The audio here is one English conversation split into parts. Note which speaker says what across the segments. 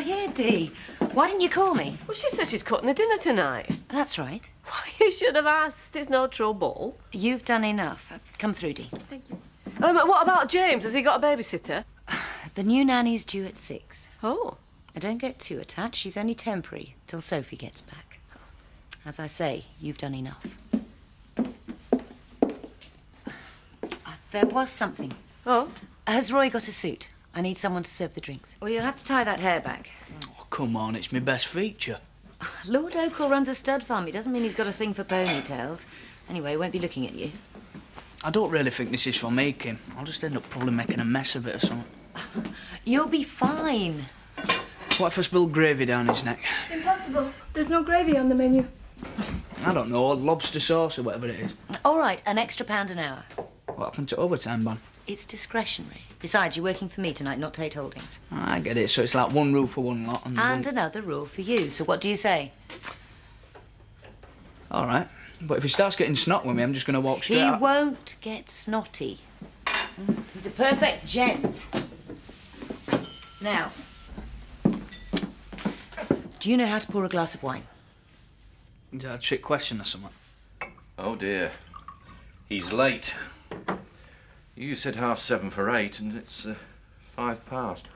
Speaker 1: here, Dee. Why didn't you call me?
Speaker 2: Well, she says she's cooking the dinner tonight.
Speaker 1: That's right.
Speaker 2: Why, you should have asked. It's no trouble.
Speaker 1: You've done enough. Come through, Dee.
Speaker 2: Thank you. What about James? Has he got a babysitter?
Speaker 1: The new nanny's due at 6.
Speaker 2: Oh.
Speaker 1: Now, don't get too attached. She's only temporary till Sophie gets back. As I say, you've done enough. There was something.
Speaker 2: Oh?
Speaker 1: Has Roy got a suit? I need someone to serve the drinks. Well, you'll have to tie that hair back.
Speaker 3: Oh, come on, it's my best feature.
Speaker 1: Lord Oakall runs a stud farm. It doesn't mean he's got a thing for ponytails. Anyway, he won't be looking at you.
Speaker 3: I don't really think this is for me, Kim. I'll just end up probably making a mess of it or something.
Speaker 1: You'll be fine.
Speaker 3: What if I spill gravy down his neck?
Speaker 4: Impossible. There's no gravy on the menu.
Speaker 3: I don't know, lobster sauce or whatever it is.
Speaker 1: All right, an extra £1 an hour.
Speaker 3: What happened to overtime, Bon?
Speaker 1: It's discretionary. Besides, you're working for me tonight, not Tate Holdings.
Speaker 3: I get it, so it's like one rule for one lot and
Speaker 1: Another rule for you. So what do you say?
Speaker 3: All right. But if he starts getting snot with me, I'm just going to walk straight
Speaker 1: He
Speaker 3: out.
Speaker 1: won't get snotty. He's a perfect gent. Now, do you know how to pour a glass of wine?
Speaker 3: Is that a trick question or something?
Speaker 5: Oh dear. He's late. You said 7:30 for 8 and it's 5 past.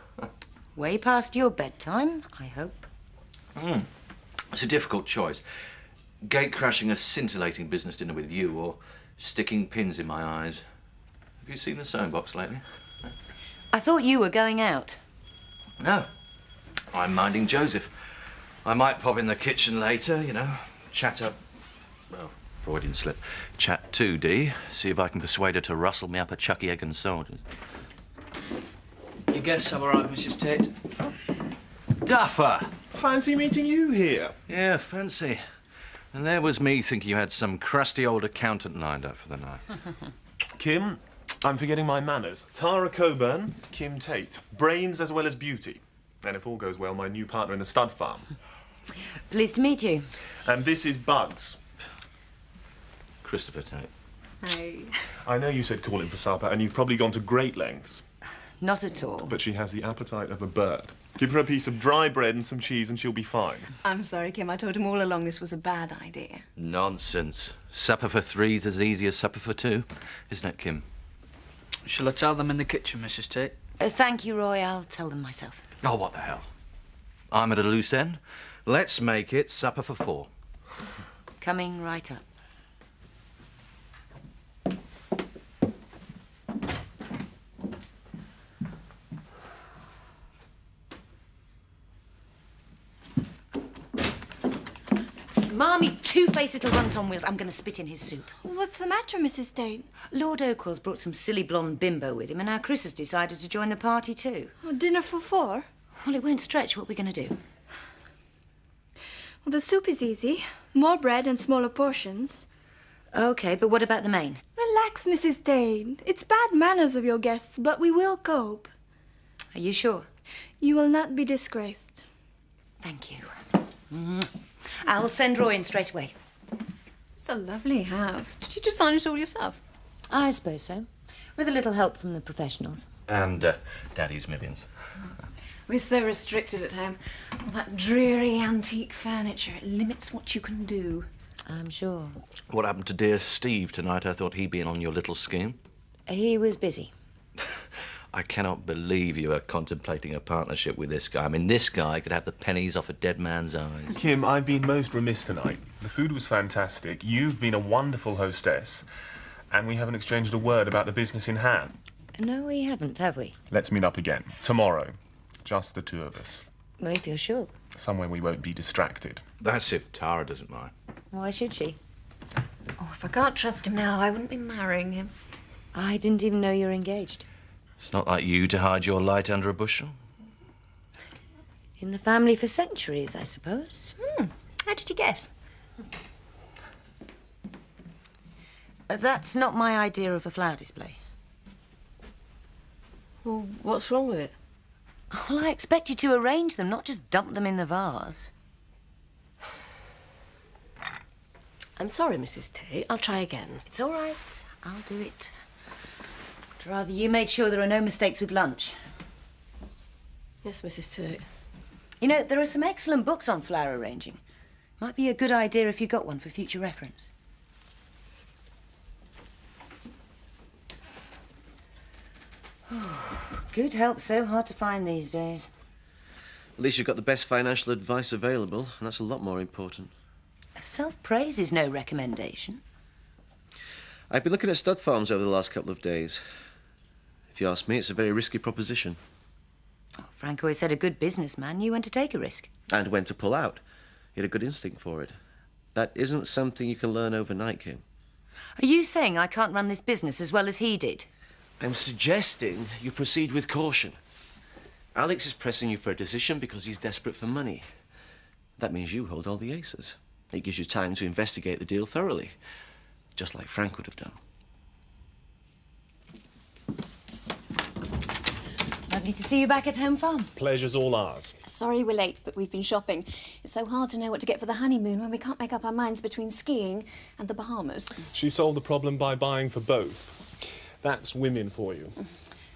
Speaker 1: Way past your bedtime, I hope.
Speaker 5: It's a difficult choice. Gate crashing a scintillating business dinner with you or sticking pins in my eyes. Have you seen the sewing box lately?
Speaker 1: I thought you were going out.
Speaker 5: No. I'm minding Joseph. I might pop in the kitchen later, you know, chat up. Well, Freudian slip. Chat 2D. See if I can persuade her to rustle me up a chucky egg and soldiers.
Speaker 3: Your guests have arrived, Mrs. Tate.
Speaker 5: Duffer!
Speaker 6: Fancy meeting you here.
Speaker 5: Yeah, fancy. And there was me thinking you had some crusty old accountant lined up for the night.
Speaker 6: Kim, I'm forgetting my manners. Tara Coburn, Kim Tate. Brains as well as beauty. And if all goes well, my new partner in the stud farm.
Speaker 1: Pleased to meet you.
Speaker 6: And this is Bugs.
Speaker 5: Christopher Tate.
Speaker 4: Hi.
Speaker 6: I know you said call in for supper, and you've probably gone to great lengths.
Speaker 1: Not at all.
Speaker 6: But she has the appetite of a bird. Give her a piece of dry bread and some cheese and she'll be fine.
Speaker 4: I'm sorry, Kim. I told him all along this was a bad idea.
Speaker 5: Nonsense. Supper for 3's as easy as supper for 2, isn't it, Kim?
Speaker 3: Shall I tell them in the kitchen, Mrs. Tate?
Speaker 1: Thank you, Roy. I'll tell them myself.
Speaker 5: Oh, what the hell? I'm at a loose end. Let's make it supper for 4.
Speaker 1: Coming right up. Smarmy, two-faced little runt on wheels. I'm going to spit in his soup.
Speaker 4: What's the matter, Mrs. Tate?
Speaker 1: Lord Oakall's brought some silly blonde bimbo with him, and now Chris has decided to join the party too.
Speaker 4: Oh, dinner for 4?
Speaker 1: Well, it won't stretch. What are we going to do?
Speaker 4: Well, the soup is easy. More bread and smaller portions.
Speaker 1: OK, but what about the main?
Speaker 4: Relax, Mrs. Tate. It's bad manners of your guests, but we will cope.
Speaker 1: Are you sure?
Speaker 4: You will not be disgraced.
Speaker 1: Thank you. I'll send Roy in straight away.
Speaker 7: It's a lovely house. Did you design it all yourself?
Speaker 1: I suppose so. With a little help from the professionals.
Speaker 5: And Daddy's millions.
Speaker 7: We're so restricted at home. All that dreary antique furniture, it limits what you can do.
Speaker 1: I'm sure.
Speaker 5: What happened to dear Steve tonight? I thought he'd been on your little scheme.
Speaker 1: He was busy.
Speaker 5: I cannot believe you are contemplating a partnership with this guy. I mean, this guy could have the pennies off a dead man's eyes.
Speaker 6: Kim, I've been most remiss tonight. The food was fantastic. You've been a wonderful hostess. And we haven't exchanged a word about the business in hand.
Speaker 1: No, we haven't, have we?
Speaker 6: Let's meet up again. Tomorrow. Just the two of us.
Speaker 1: Well, if you're sure.
Speaker 6: Somewhere we won't be distracted.
Speaker 5: That's if Tara doesn't mind.
Speaker 1: Why should she?
Speaker 7: Oh, if I can't trust him now, I wouldn't be marrying him.
Speaker 1: I didn't even know you were engaged.
Speaker 5: It's not like you to hide your light under a bushel.
Speaker 1: In the family for centuries, I suppose.
Speaker 7: How did you guess?
Speaker 1: That's not my idea of a flower display.
Speaker 2: Well, what's wrong with it?
Speaker 1: Well, I expect you to arrange them, not just dump them in the vase.
Speaker 2: I'm sorry, Mrs. Tate. I'll try again.
Speaker 1: It's all right. I'll do it. I'd rather you made sure there are no mistakes with lunch.
Speaker 2: Yes, Mrs. Tate.
Speaker 1: You know, there are some excellent books on flower arranging. Might be a good idea if you got one for future reference. Good help's so hard to find these days.
Speaker 8: At least you've got the best financial advice available, and that's a lot more important.
Speaker 1: Self-praise is no recommendation.
Speaker 8: I've been looking at stud farms over the last couple of days. If you ask me, it's a very risky proposition.
Speaker 1: Oh, Frank always said a good businessman knew when to take a risk.
Speaker 8: And when to pull out. He had a good instinct for it. That isn't something you can learn overnight, Kim.
Speaker 1: Are you saying I can't run this business as well as he did?
Speaker 8: I'm suggesting you proceed with caution. Alex is pressing you for a decision because he's desperate for money. That means you hold all the aces. It gives you time to investigate the deal thoroughly, just like Frank would have done.
Speaker 1: Lovely to see you back at Home Farm.
Speaker 6: Pleasure's all ours.
Speaker 9: Sorry we're late, but we've been shopping. It's so hard to know what to get for the honeymoon when we can't make up our minds between skiing and the Bahamas.
Speaker 6: She solved the problem by buying for both. That's women for you.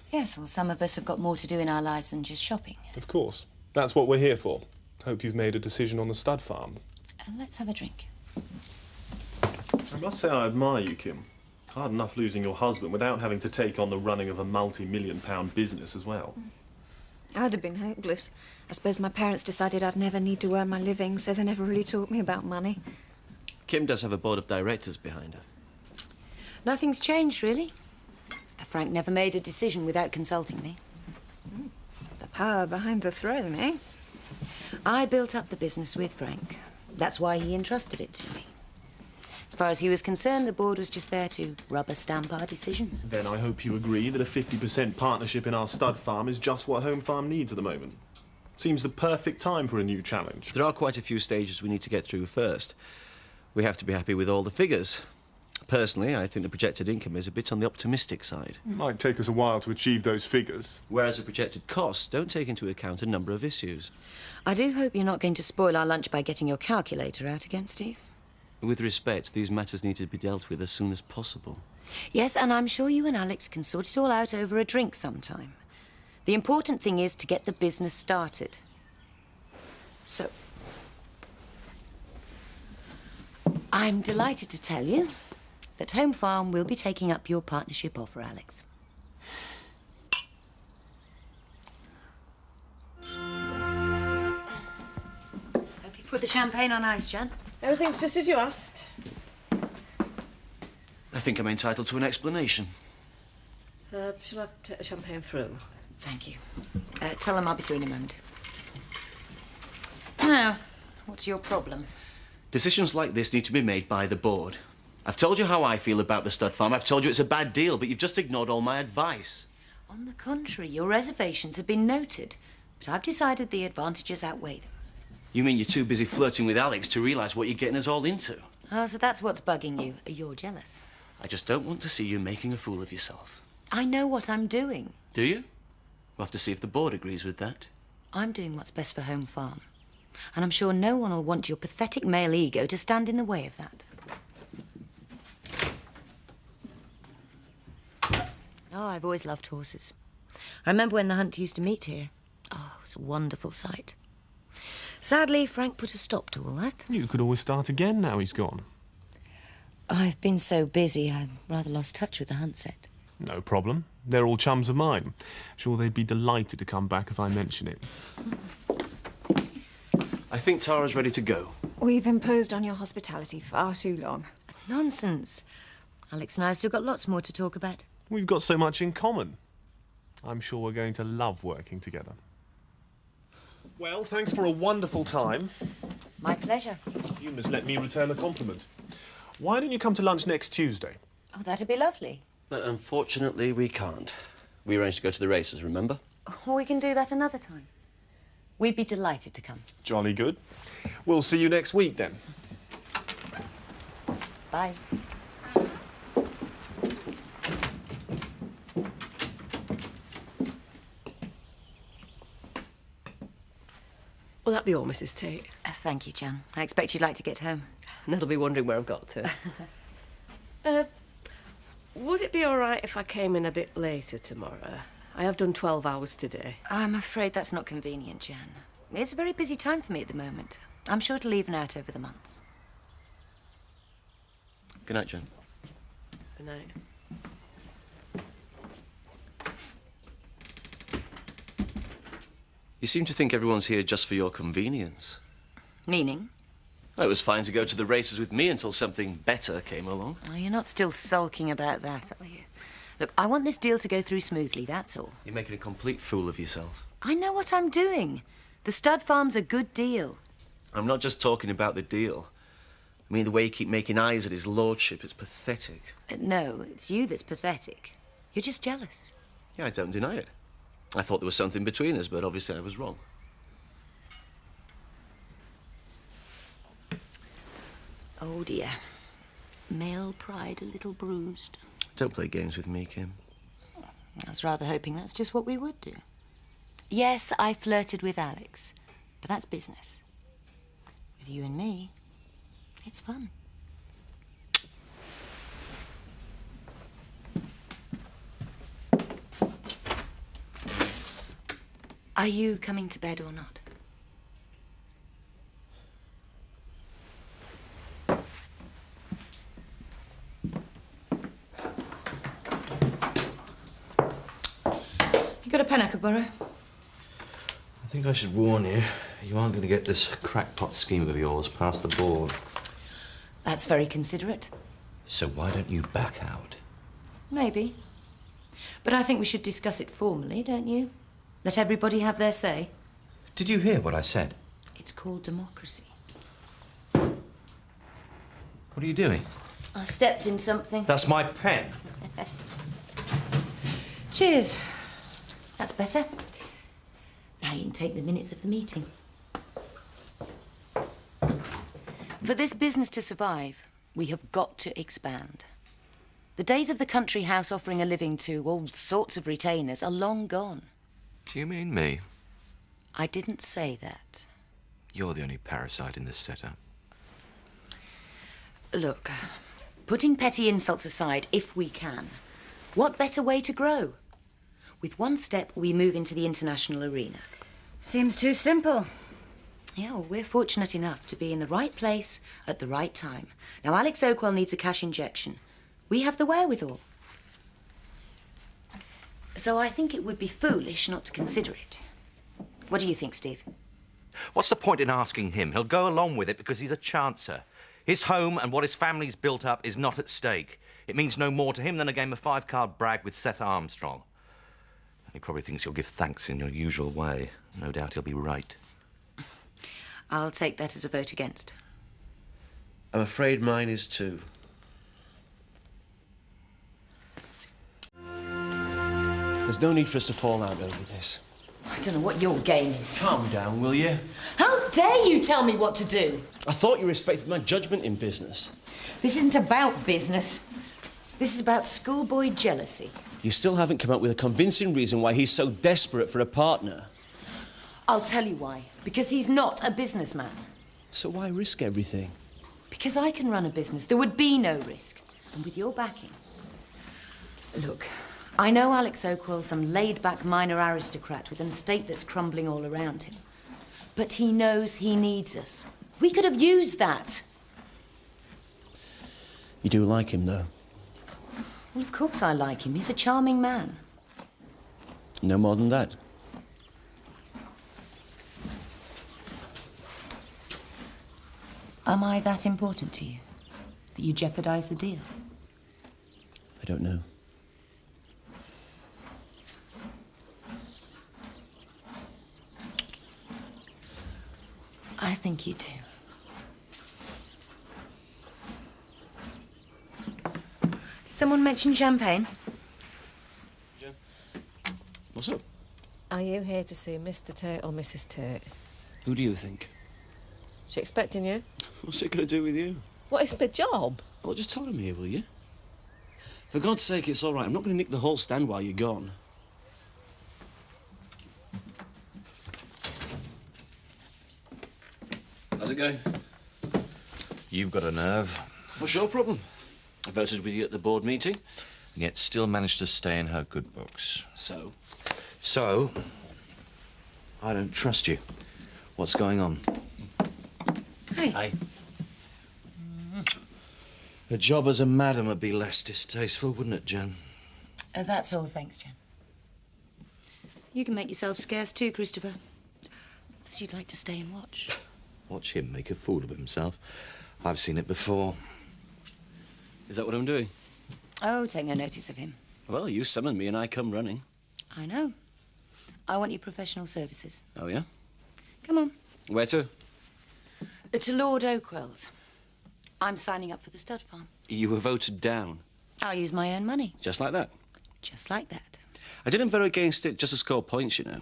Speaker 1: Yes, well, some of us have got more to do in our lives than just shopping.
Speaker 6: Of course. That's what we're here for. Hope you've made a decision on the stud farm.
Speaker 1: Let's have a drink.
Speaker 6: I must say I admire you, Kim. Hard enough losing your husband without having to take on the running of a multi-million-pound business as well.
Speaker 7: I'd have been hopeless. I suppose my parents decided I'd never need to earn my living, so they never really taught me about money.
Speaker 8: Kim does have a board of directors behind her.
Speaker 1: Nothing's changed, really. Frank never made a decision without consulting me.
Speaker 7: The power behind the throne, eh?
Speaker 1: I built up the business with Frank. That's why he entrusted it to me. As far as he was concerned, the board was just there to rubber stamp our decisions.
Speaker 6: Then I hope you agree that a 50% partnership in our stud farm is just what Home Farm needs at the moment. Seems the perfect time for a new challenge.
Speaker 8: There are quite a few stages we need to get through first. We have to be happy with all the figures. Personally, I think the projected income is a bit on the optimistic side.
Speaker 6: It might take us a while to achieve those figures.
Speaker 8: Whereas the projected costs don't take into account a number of issues.
Speaker 1: I do hope you're not going to spoil our lunch by getting your calculator out again, Steve.
Speaker 8: With respect, these matters need to be dealt with as soon as possible.
Speaker 1: Yes, and I'm sure you and Alex can sort it all out over a drink sometime. The important thing is to get the business started. So, I'm delighted to tell you that Home Farm will be taking up your partnership offer, Alex. Hope you put the champagne on ice, Jan.
Speaker 2: Everything's just as you asked.
Speaker 8: I think I'm entitled to an explanation.
Speaker 2: Shall I take the champagne through?
Speaker 1: Thank you. Tell them I'll be through in a moment. Now, what's your problem?
Speaker 8: Decisions like this need to be made by the board. I've told you how I feel about the stud farm. I've told you it's a bad deal, but you've just ignored all my advice.
Speaker 1: On the contrary, your reservations have been noted, but I've decided the advantages outweigh them.
Speaker 8: You mean you're too busy flirting with Alex to realise what you're getting us all into?
Speaker 1: Oh, so that's what's bugging you. You're jealous.
Speaker 8: I just don't want to see you making a fool of yourself.
Speaker 1: I know what I'm doing.
Speaker 8: Do you? We'll have to see if the board agrees with that.
Speaker 1: I'm doing what's best for Home Farm. And I'm sure no one will want your pathetic male ego to stand in the way of that. Oh, I've always loved horses. I remember when the hunt used to meet here. Oh, it was a wonderful sight. Sadly, Frank put a stop to all that.
Speaker 6: You could always start again now he's gone.
Speaker 1: I've been so busy, I've rather lost touch with the hunt set.
Speaker 6: No problem. They're all chums of mine. Sure they'd be delighted to come back if I mention it.
Speaker 8: I think Tara's ready to go.
Speaker 7: We've imposed on your hospitality far too long.
Speaker 1: Nonsense. Alex and I have still got lots more to talk about.
Speaker 6: We've got so much in common. I'm sure we're going to love working together. Well, thanks for a wonderful time.
Speaker 1: My pleasure.
Speaker 6: You must let me return the compliment. Why don't you come to lunch next Tuesday?
Speaker 1: Oh, that'd be lovely.
Speaker 8: But unfortunately, we can't. We arranged to go to the races, remember?
Speaker 1: Or we can do that another time. We'd be delighted to come.
Speaker 6: Jolly good. We'll see you next week, then.
Speaker 1: Bye.
Speaker 2: Will that be all, Mrs. Tate?
Speaker 1: Thank you, Jan. I expect you'd like to get home.
Speaker 2: Ned'll be wondering where I've got to. Would it be all right if I came in a bit later tomorrow? I have done 12 hours today.
Speaker 1: I'm afraid that's not convenient, Jan. it's a very busy time for me at the moment. I'm sure it'll even out over the months.
Speaker 8: Good night, Jen.
Speaker 2: Good night.
Speaker 8: You seem to think everyone's here just for your convenience.
Speaker 1: Meaning?
Speaker 8: Well, it was fine to go to the races with me until something better came along.
Speaker 1: Oh, you're not still sulking about that, are you? Look, I want this deal to go through smoothly, that's all.
Speaker 8: You're making a complete fool of yourself.
Speaker 1: I know what I'm doing. The stud farm's a good deal.
Speaker 8: I'm not just talking about the deal. I mean, the way you keep making eyes at his lordship, it's pathetic.
Speaker 1: No, it's you that's pathetic. You're just jealous.
Speaker 8: Yeah, I don't deny it. I thought there was something between us, but obviously I was wrong.
Speaker 1: Oh, dear. Male pride a little bruised.
Speaker 8: Don't play games with me, Kim.
Speaker 1: I was rather hoping that's just what we would do. Yes, I flirted with Alex, but that's business. With you and me, it's fun. Are you coming to bed or not? You got a pen I could borrow?
Speaker 5: I think I should warn you, you aren't going to get this crackpot scheme of yours past the board.
Speaker 1: That's very considerate.
Speaker 5: So why don't you back out?
Speaker 1: Maybe. But I think we should discuss it formally, don't you? Let everybody have their say.
Speaker 5: Did you hear what I said?
Speaker 1: It's called democracy.
Speaker 5: What are you doing?
Speaker 1: I stepped in something.
Speaker 5: That's my pen.
Speaker 1: Cheers. That's better. Now you can take the minutes of the meeting. For this business to survive, we have got to expand. The days of the country house offering a living to all sorts of retainers are long gone.
Speaker 5: Do you mean me?
Speaker 1: I didn't say that.
Speaker 5: You're the only parasite in this setup.
Speaker 1: Look, putting petty insults aside, if we can, what better way to grow? With one step, we move into the international arena.
Speaker 7: Seems too simple.
Speaker 1: Yeah, well, we're fortunate enough to be in the right place at the right time. Now, Alex Oakwell needs a cash injection. We have the wherewithal. So I think it would be foolish not to consider it. What do you think, Steve?
Speaker 5: What's the point in asking him? He'll go along with it because he's a chancer. His home and what his family's built up is not at stake. It means no more to him than a game of five-card brag with Seth Armstrong. He probably thinks you'll give thanks in your usual way. No doubt he'll be right.
Speaker 1: I'll take that as a vote against.
Speaker 8: I'm afraid mine is too. There's no need for us to fall out over this.
Speaker 1: I don't know what your game is.
Speaker 8: Calm down, will you?
Speaker 1: How dare you tell me what to do?
Speaker 8: I thought you respected my judgment in business.
Speaker 1: This isn't about business. This is about schoolboy jealousy.
Speaker 8: You still haven't come up with a convincing reason why he's so desperate for a partner.
Speaker 1: I'll tell you why. Because he's not a businessman.
Speaker 8: So why risk everything?
Speaker 1: Because I can run a business. There would be no risk. And with your backing. Look, I know Alex Oakwell's some laid-back minor aristocrat with an estate that's crumbling all around him. But he knows he needs us. We could have used that.
Speaker 8: You do like him, though?
Speaker 1: Well, of course I like him. He's a charming man.
Speaker 8: No more than that.
Speaker 1: Am I that important to you? That you jeopardize the deal?
Speaker 8: I don't know.
Speaker 1: I think you do. Did someone mention champagne?
Speaker 8: Jen? What's up?
Speaker 10: Are you here to see Mr. Tate or Mrs. Tate?
Speaker 8: Who do you think?
Speaker 10: She expecting you?
Speaker 8: What's it going to do with you?
Speaker 10: What, it's my job?
Speaker 8: Well, just tell him here, will you? For God's sake, it's all right. I'm not going to nick the whole stand while you're gone. How's it going?
Speaker 5: You've got a nerve.
Speaker 8: What's your problem? I voted with you at the board meeting.
Speaker 5: And yet still managed to stay in her good books.
Speaker 8: So?
Speaker 5: So, I don't trust you. What's going on?
Speaker 1: Hi.
Speaker 8: Hi.
Speaker 5: A job as a madam would be less distasteful, wouldn't it, Jen?
Speaker 1: That's all, thanks, Jen. You can make yourself scarce too, Christopher. Unless you'd like to stay and watch.
Speaker 5: Watch him make a fool of himself. I've seen it before.
Speaker 8: Is that what I'm doing?
Speaker 1: Oh, take no notice of him.
Speaker 8: Well, you summoned me and I come running.
Speaker 1: I know. I want your professional services.
Speaker 8: Oh, yeah?
Speaker 1: Come on.
Speaker 8: Where to?
Speaker 1: To Lord Oakwell's. I'm signing up for the stud farm.
Speaker 8: You were voted down.
Speaker 1: I'll use my own money.
Speaker 8: Just like that.
Speaker 1: Just like that.
Speaker 8: I didn't vote against it just to score points, you know.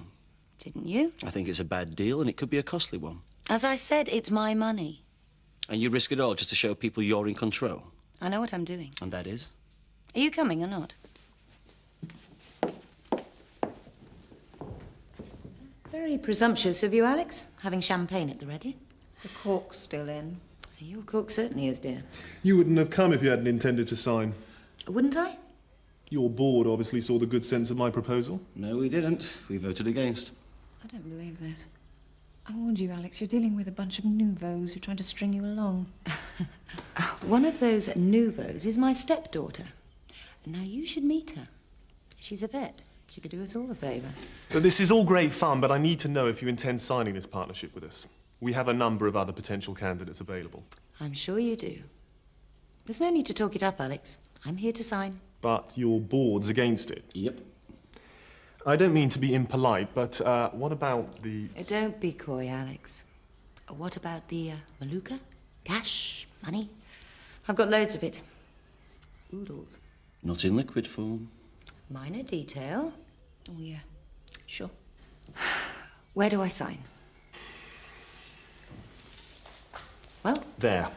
Speaker 1: Didn't you?
Speaker 8: I think it's a bad deal and it could be a costly one.
Speaker 1: As I said, it's my money.
Speaker 8: And you risk it all just to show people you're in control.
Speaker 1: I know what I'm doing.
Speaker 8: And that is?
Speaker 1: Are you coming or not? Very presumptuous of you, Alex, having champagne at the ready.
Speaker 7: The cork's still in.
Speaker 1: Your cook certainly is, dear.
Speaker 6: You wouldn't have come if you hadn't intended to sign.
Speaker 1: Wouldn't I?
Speaker 6: Your board obviously saw the good sense of my proposal.
Speaker 8: No, we didn't. We voted against.
Speaker 7: I don't believe this. I warned you, Alex. You're dealing with a bunch of nouveaux who are trying to string you along.
Speaker 1: One of those nouveaux is my stepdaughter. Now you should meet her. She's a vet. She could do us all a favour.
Speaker 6: This is all great fun, but I need to know if you intend signing this partnership with us. We have a number of other potential candidates available.
Speaker 1: I'm sure you do. There's no need to talk it up, Alex. I'm here to sign.
Speaker 6: But your board's against it.
Speaker 8: Yep.
Speaker 6: I don't mean to be impolite, but what about the...
Speaker 1: Don't be coy, Alex. What about the Maluka? Cash? Money? I've got loads of it. Oodles.
Speaker 8: Not in liquid form.
Speaker 1: Minor detail.
Speaker 7: Oh, yeah. Sure.
Speaker 1: Where do I sign? Well?
Speaker 6: There.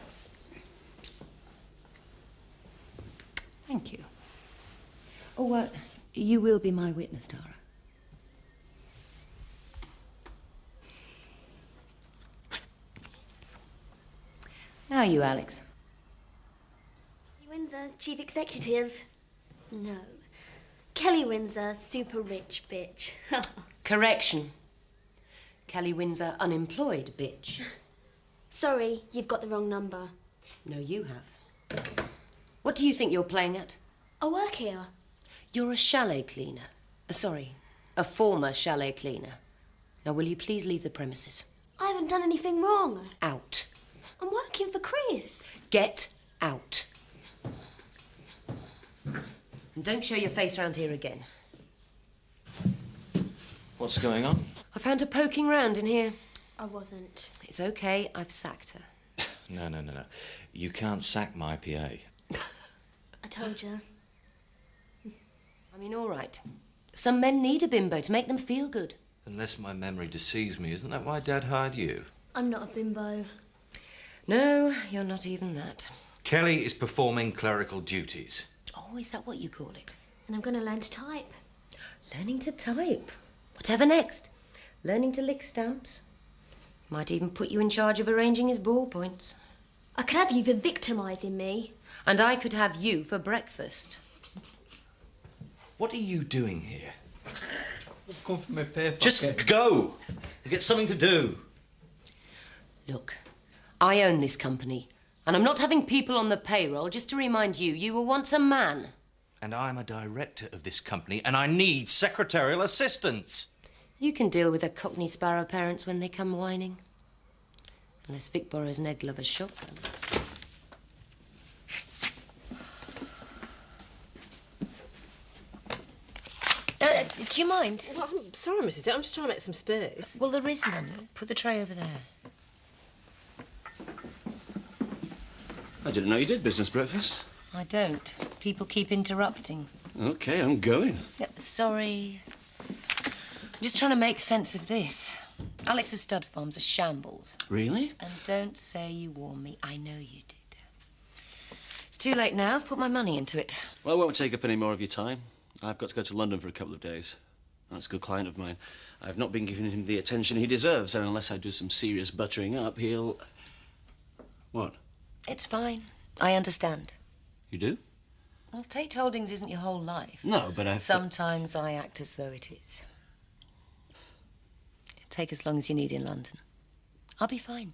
Speaker 1: Thank you. Oh, you will be my witness, Tara. Now you, Alex.
Speaker 11: Windsor, chief executive. No. Kelly Windsor, super rich bitch.
Speaker 2: Correction. Kelly Windsor, unemployed bitch.
Speaker 11: Sorry, you've got the wrong number.
Speaker 2: No, you have. What do you think you're playing at?
Speaker 11: I work here.
Speaker 2: You're a chalet cleaner. Sorry, a former chalet cleaner. Now, will you please leave the premises?
Speaker 11: I haven't done anything wrong.
Speaker 2: Out.
Speaker 11: I'm working for Chris.
Speaker 2: Get out. And don't show your face around here again.
Speaker 5: What's going on?
Speaker 2: I found her poking round in here.
Speaker 11: I wasn't.
Speaker 2: It's okay, I've sacked her.
Speaker 5: No. You can't sack my PA.
Speaker 11: I told you.
Speaker 2: I mean, all right. Some men need a bimbo to make them feel good.
Speaker 5: Unless my memory deceives me, isn't that why Dad hired you?
Speaker 11: I'm not a bimbo.
Speaker 2: No, you're not even that.
Speaker 5: Kelly is performing clerical duties.
Speaker 2: Oh, is that what you call it?
Speaker 11: And I'm going to learn to type.
Speaker 2: Learning to type. Whatever next? Learning to lick stamps? Might even put you in charge of arranging his ballpoints.
Speaker 11: I could have you for victimising me.
Speaker 2: And I could have you for breakfast.
Speaker 5: What are you doing here?
Speaker 3: I've come for my paper.
Speaker 5: Just go! Get something to do.
Speaker 2: Look, I own this company. And I'm not having people on the payroll just to remind you, you were once a man.
Speaker 5: And I'm a director of this company, and I need secretarial assistance.
Speaker 2: You can deal with the Cockney Sparrow parents when they come whining. Unless Vic borrows Ned Glover's shotgun. Do you mind?
Speaker 10: Well, I'm sorry, Mrs. Tate. I'm just trying to make some space.
Speaker 1: Well, there is none. Put the tray over there.
Speaker 8: I didn't know you did business breakfast.
Speaker 1: I don't. People keep interrupting.
Speaker 8: Okay, I'm going.
Speaker 1: Sorry. I'm just trying to make sense of this. Alex's stud farm's a shambles.
Speaker 8: Really?
Speaker 1: And don't say you warned me. I know you did. It's too late now. I've put my money into it.
Speaker 8: Well, I won't take up any more of your time. I've got to go to London for a couple of days. That's a good client of mine. I've not been giving him the attention he deserves, and unless I do some serious buttering up, he'll... What?
Speaker 1: It's fine. I understand.
Speaker 8: You do?
Speaker 1: Well, Tate Holdings isn't your whole life.
Speaker 8: No, but I...
Speaker 1: Sometimes I act as though it is. Take as long as you need in London.
Speaker 2: I'll be fine.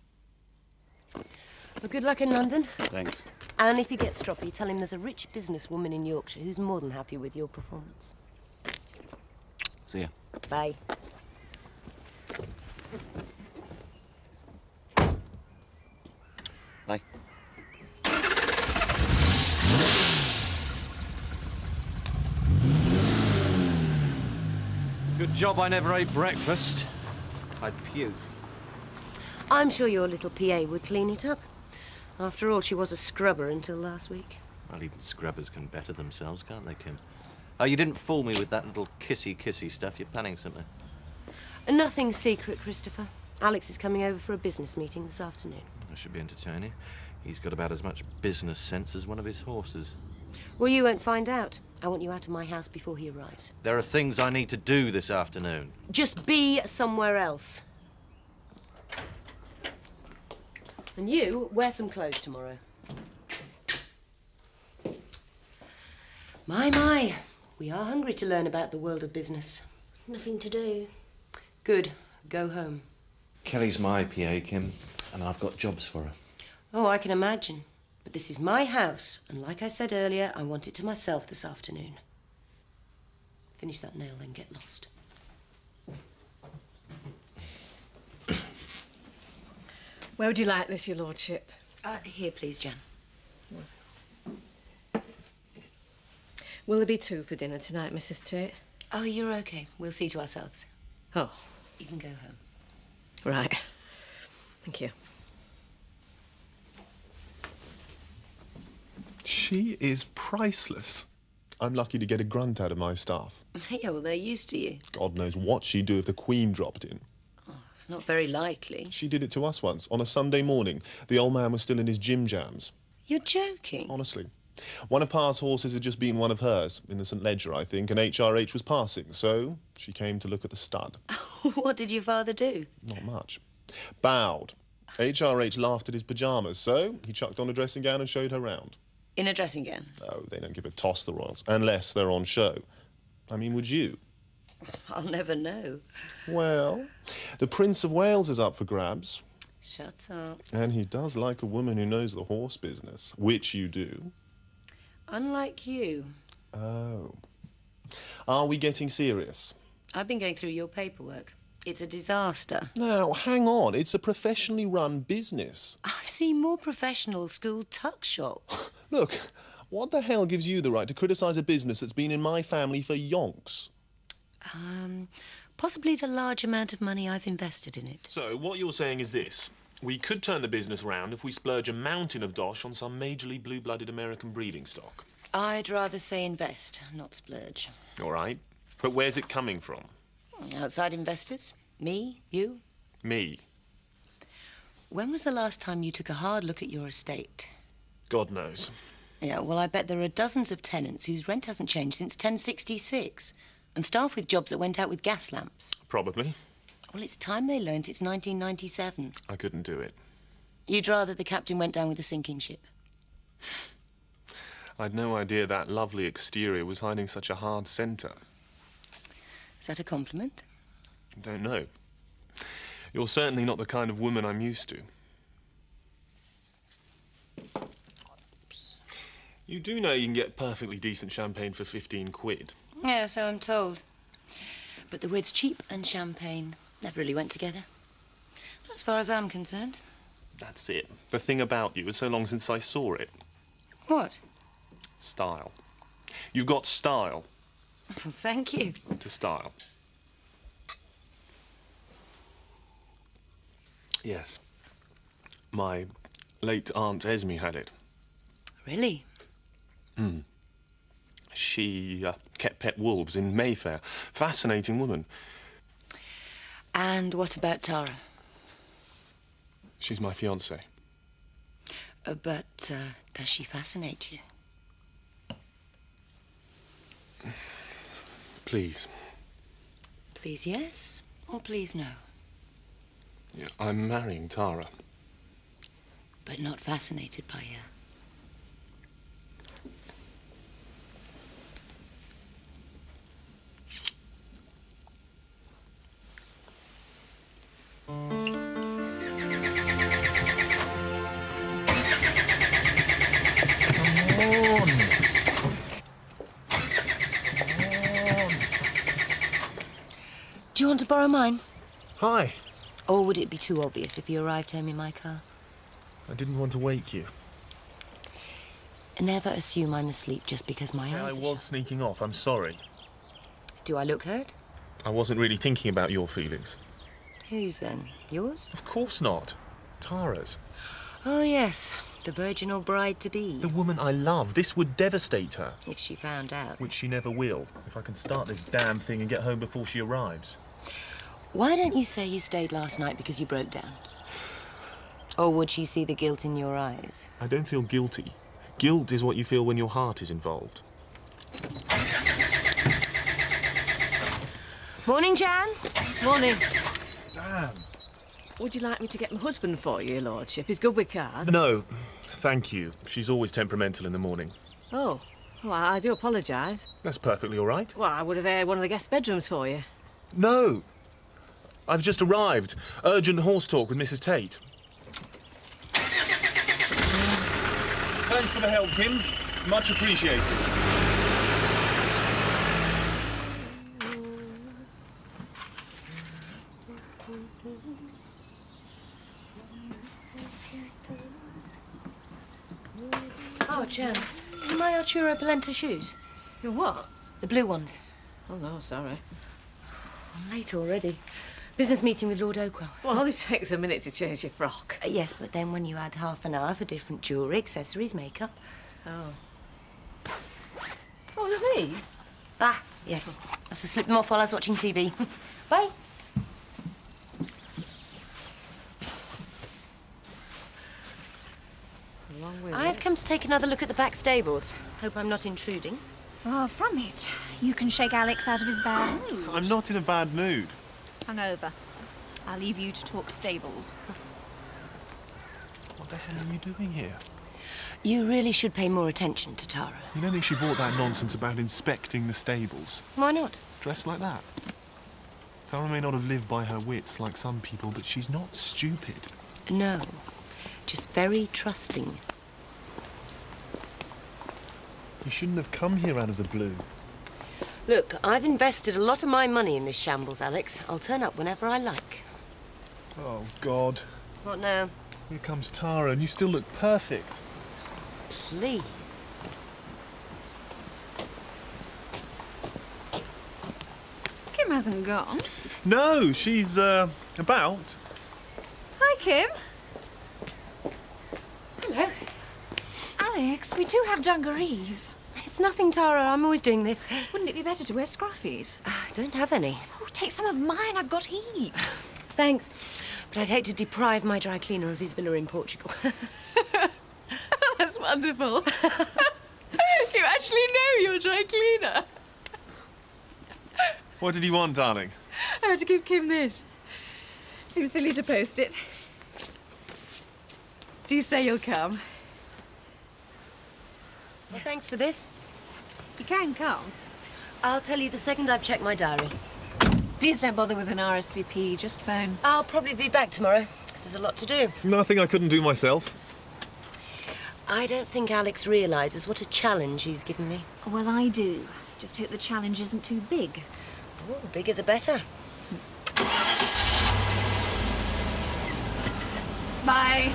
Speaker 2: Well, good luck in London.
Speaker 8: Thanks.
Speaker 2: And if he gets stroppy, tell him there's a rich businesswoman in Yorkshire who's more than happy with your performance.
Speaker 8: See ya.
Speaker 2: Bye.
Speaker 8: Bye.
Speaker 5: Good job I never ate breakfast. I'd puke.
Speaker 2: I'm sure your little PA would clean it up. After all, she was a scrubber until last week.
Speaker 5: Well, even scrubbers can better themselves, can't they, Kim? Oh, you didn't fool me with that little kissy-kissy stuff. You're planning something.
Speaker 2: Nothing secret, Christopher. Alex is coming over for a business meeting this afternoon.
Speaker 5: That should be entertaining. He's got about as much business sense as one of his horses.
Speaker 2: Well, you won't find out. I want you out of my house before he arrives.
Speaker 5: There are things I need to do this afternoon.
Speaker 2: Just be somewhere else. And you, wear some clothes tomorrow. My, we are hungry to learn about the world of business.
Speaker 11: Nothing to do.
Speaker 2: Good. Go home.
Speaker 5: Kelly's my PA, Kim, and I've got jobs for her.
Speaker 2: Oh, I can imagine. But this is my house, and like I said earlier, I want it to myself this afternoon. Finish that nail, then get lost.
Speaker 10: Where would you like this, your lordship?
Speaker 2: Here, please, Jan.
Speaker 10: Will there be two for dinner tonight, Mrs. Tate?
Speaker 2: Oh, you're okay. We'll see to ourselves.
Speaker 10: Oh.
Speaker 2: You can go home.
Speaker 10: Right. Thank you.
Speaker 6: She is priceless. I'm lucky to get a grunt out of my staff.
Speaker 2: Yeah, well, they're used to you.
Speaker 6: God knows what she'd do if the Queen dropped in.
Speaker 2: It's not very likely.
Speaker 6: She did it to us once, on a Sunday morning. The old man was still in his gym jams.
Speaker 2: You're joking?
Speaker 6: Honestly. One of Pa's horses had just beaten one of hers, in the St. Ledger, I think, and HRH was passing, so she came to look at the stud.
Speaker 2: What did your father do?
Speaker 6: Not much. Bowed. HRH laughed at his pyjamas, so he chucked on a dressing gown and showed her round.
Speaker 2: In a dressing gown?
Speaker 6: Oh, they don't give a toss, the royals, unless they're on show. I mean, would you?
Speaker 2: I'll never know.
Speaker 6: Well, the Prince of Wales is up for grabs.
Speaker 2: Shut up.
Speaker 6: And he does like a woman who knows the horse business, which you do.
Speaker 2: Unlike you.
Speaker 6: Oh. Are we getting serious?
Speaker 2: I've been going through your paperwork. It's a disaster.
Speaker 6: Now, hang on. It's a professionally run business.
Speaker 2: I've seen more professional school tuck shops.
Speaker 6: Look, what the hell gives you the right to criticise a business that's been in my family for yonks?
Speaker 2: Possibly the large amount of money I've invested in it.
Speaker 6: So, what you're saying is this. We could turn the business round if we splurge a mountain of dosh on some majorly blue-blooded American breeding stock.
Speaker 2: I'd rather say invest, not splurge.
Speaker 6: All right. But where's it coming from?
Speaker 2: Outside investors? Me? You?
Speaker 6: Me.
Speaker 2: When was the last time you took a hard look at your estate?
Speaker 6: God knows.
Speaker 2: Yeah, well, I bet there are dozens of tenants whose rent hasn't changed since 1066, and staff with jobs that went out with gas lamps.
Speaker 6: Probably.
Speaker 2: Well, it's time they learnt it's 1997.
Speaker 6: I couldn't do it.
Speaker 2: You'd rather the captain went down with a sinking ship?
Speaker 6: I'd no idea that lovely exterior was hiding such a hard centre.
Speaker 2: Is that a compliment?
Speaker 6: Don't know. You're certainly not the kind of woman I'm used to. You do know you can get perfectly decent champagne for 15 quid.
Speaker 2: Yeah, so I'm told. But the words cheap and champagne never really went together. Not as far as I'm concerned.
Speaker 6: That's it. The thing about you is so long since I saw it.
Speaker 2: What?
Speaker 6: Style. You've got style.
Speaker 2: Thank you.
Speaker 6: To style. Yes. My late Aunt Esme had it.
Speaker 2: Really?
Speaker 6: She kept pet wolves in Mayfair. Fascinating woman.
Speaker 2: And what about Tara?
Speaker 6: She's my fiancée.
Speaker 2: But does she fascinate you?
Speaker 6: Please.
Speaker 2: Please yes, or please no?
Speaker 6: Yeah, I'm marrying Tara.
Speaker 2: But not fascinated by her. to borrow mine?
Speaker 6: Hi.
Speaker 2: Or would it be too obvious if you arrived home in my car?
Speaker 6: I didn't want to wake you.
Speaker 2: Never assume I'm asleep just because my eyes
Speaker 6: I
Speaker 2: are
Speaker 6: was
Speaker 2: shut.
Speaker 6: sneaking off, I'm sorry.
Speaker 2: Do I look hurt?
Speaker 6: I wasn't really thinking about your feelings.
Speaker 2: Whose then? Yours?
Speaker 6: Of course not. Tara's.
Speaker 2: Oh, yes. The virginal bride-to-be.
Speaker 6: The woman I love. This would devastate her.
Speaker 2: If she found out.
Speaker 6: Which she never will, if I can start this damn thing and get home before she arrives.
Speaker 2: Why don't you say you stayed last night because you broke down? Or would she see the guilt in your eyes?
Speaker 6: I don't feel guilty. Guilt is what you feel when your heart is involved.
Speaker 2: Morning, Jan.
Speaker 10: Morning.
Speaker 6: Damn.
Speaker 10: Would you like me to get my husband for you, your lordship? He's good with cars.
Speaker 6: No, thank you. She's always temperamental in the morning.
Speaker 10: Oh, well, I do apologise.
Speaker 6: That's perfectly all right.
Speaker 10: Well, I would have aired one of the guest bedrooms for you.
Speaker 6: No. I've just arrived. Urgent horse talk with Mrs. Tate. Thanks for the help, Kim. Much appreciated.
Speaker 2: Oh, Jan. See my Arturo Polenta shoes?
Speaker 10: Your what?
Speaker 2: The blue ones.
Speaker 10: Oh, no, sorry.
Speaker 2: I'm late already. Business meeting with Lord Oakwell.
Speaker 10: Well, it only takes a minute to change your frock.
Speaker 2: Yes, but then when you add half an hour for different jewellery, accessories, makeup.
Speaker 10: Oh. Oh, are these?
Speaker 2: Ah, yes. I must have slipped them off while I was watching TV. Bye. I've come to take another look at the back stables. Hope I'm not intruding.
Speaker 7: Far from it. You can shake Alex out of his bad mood.
Speaker 6: I'm not in a bad mood.
Speaker 7: Hungover. I'll leave you to talk stables.
Speaker 6: What the hell are you doing here?
Speaker 2: You really should pay more attention to Tara.
Speaker 6: You don't think she brought that nonsense about inspecting the stables?
Speaker 2: Why not?
Speaker 6: Dressed like that? Tara may not have lived by her wits like some people, but she's not stupid.
Speaker 2: No. Just very trusting.
Speaker 6: You shouldn't have come here out of the blue.
Speaker 2: Look, I've invested a lot of my money in this shambles, Alex. I'll turn up whenever I like.
Speaker 6: Oh, God.
Speaker 2: What now?
Speaker 6: Here comes Tara, and you still look perfect.
Speaker 2: Please.
Speaker 7: Kim hasn't gone.
Speaker 6: No, she's, about.
Speaker 7: Hi, Kim.
Speaker 2: Hello.
Speaker 7: Alex, we do have dungarees.
Speaker 2: It's nothing, Tara. I'm always doing this.
Speaker 7: Wouldn't it be better to wear scruffies?
Speaker 2: I don't have any.
Speaker 7: Oh, take some of mine. I've got heaps.
Speaker 2: Thanks. But I'd hate to deprive my dry cleaner of his villa in Portugal.
Speaker 10: That's wonderful. You actually know your dry cleaner.
Speaker 6: What did you want, darling?
Speaker 10: I had to give Kim this. Seems silly to post it. Do you say you'll come?
Speaker 2: Well, thanks for this.
Speaker 7: You can come.
Speaker 2: I'll tell you the second I've checked my diary.
Speaker 7: Please don't bother with an RSVP. Just phone.
Speaker 2: I'll probably be back tomorrow. There's a lot to do.
Speaker 6: Nothing I couldn't do myself.
Speaker 2: I don't think Alex realises what a challenge he's given me.
Speaker 7: Well, I do. Just hope the challenge isn't too big.
Speaker 2: Oh, bigger the better.
Speaker 7: Bye.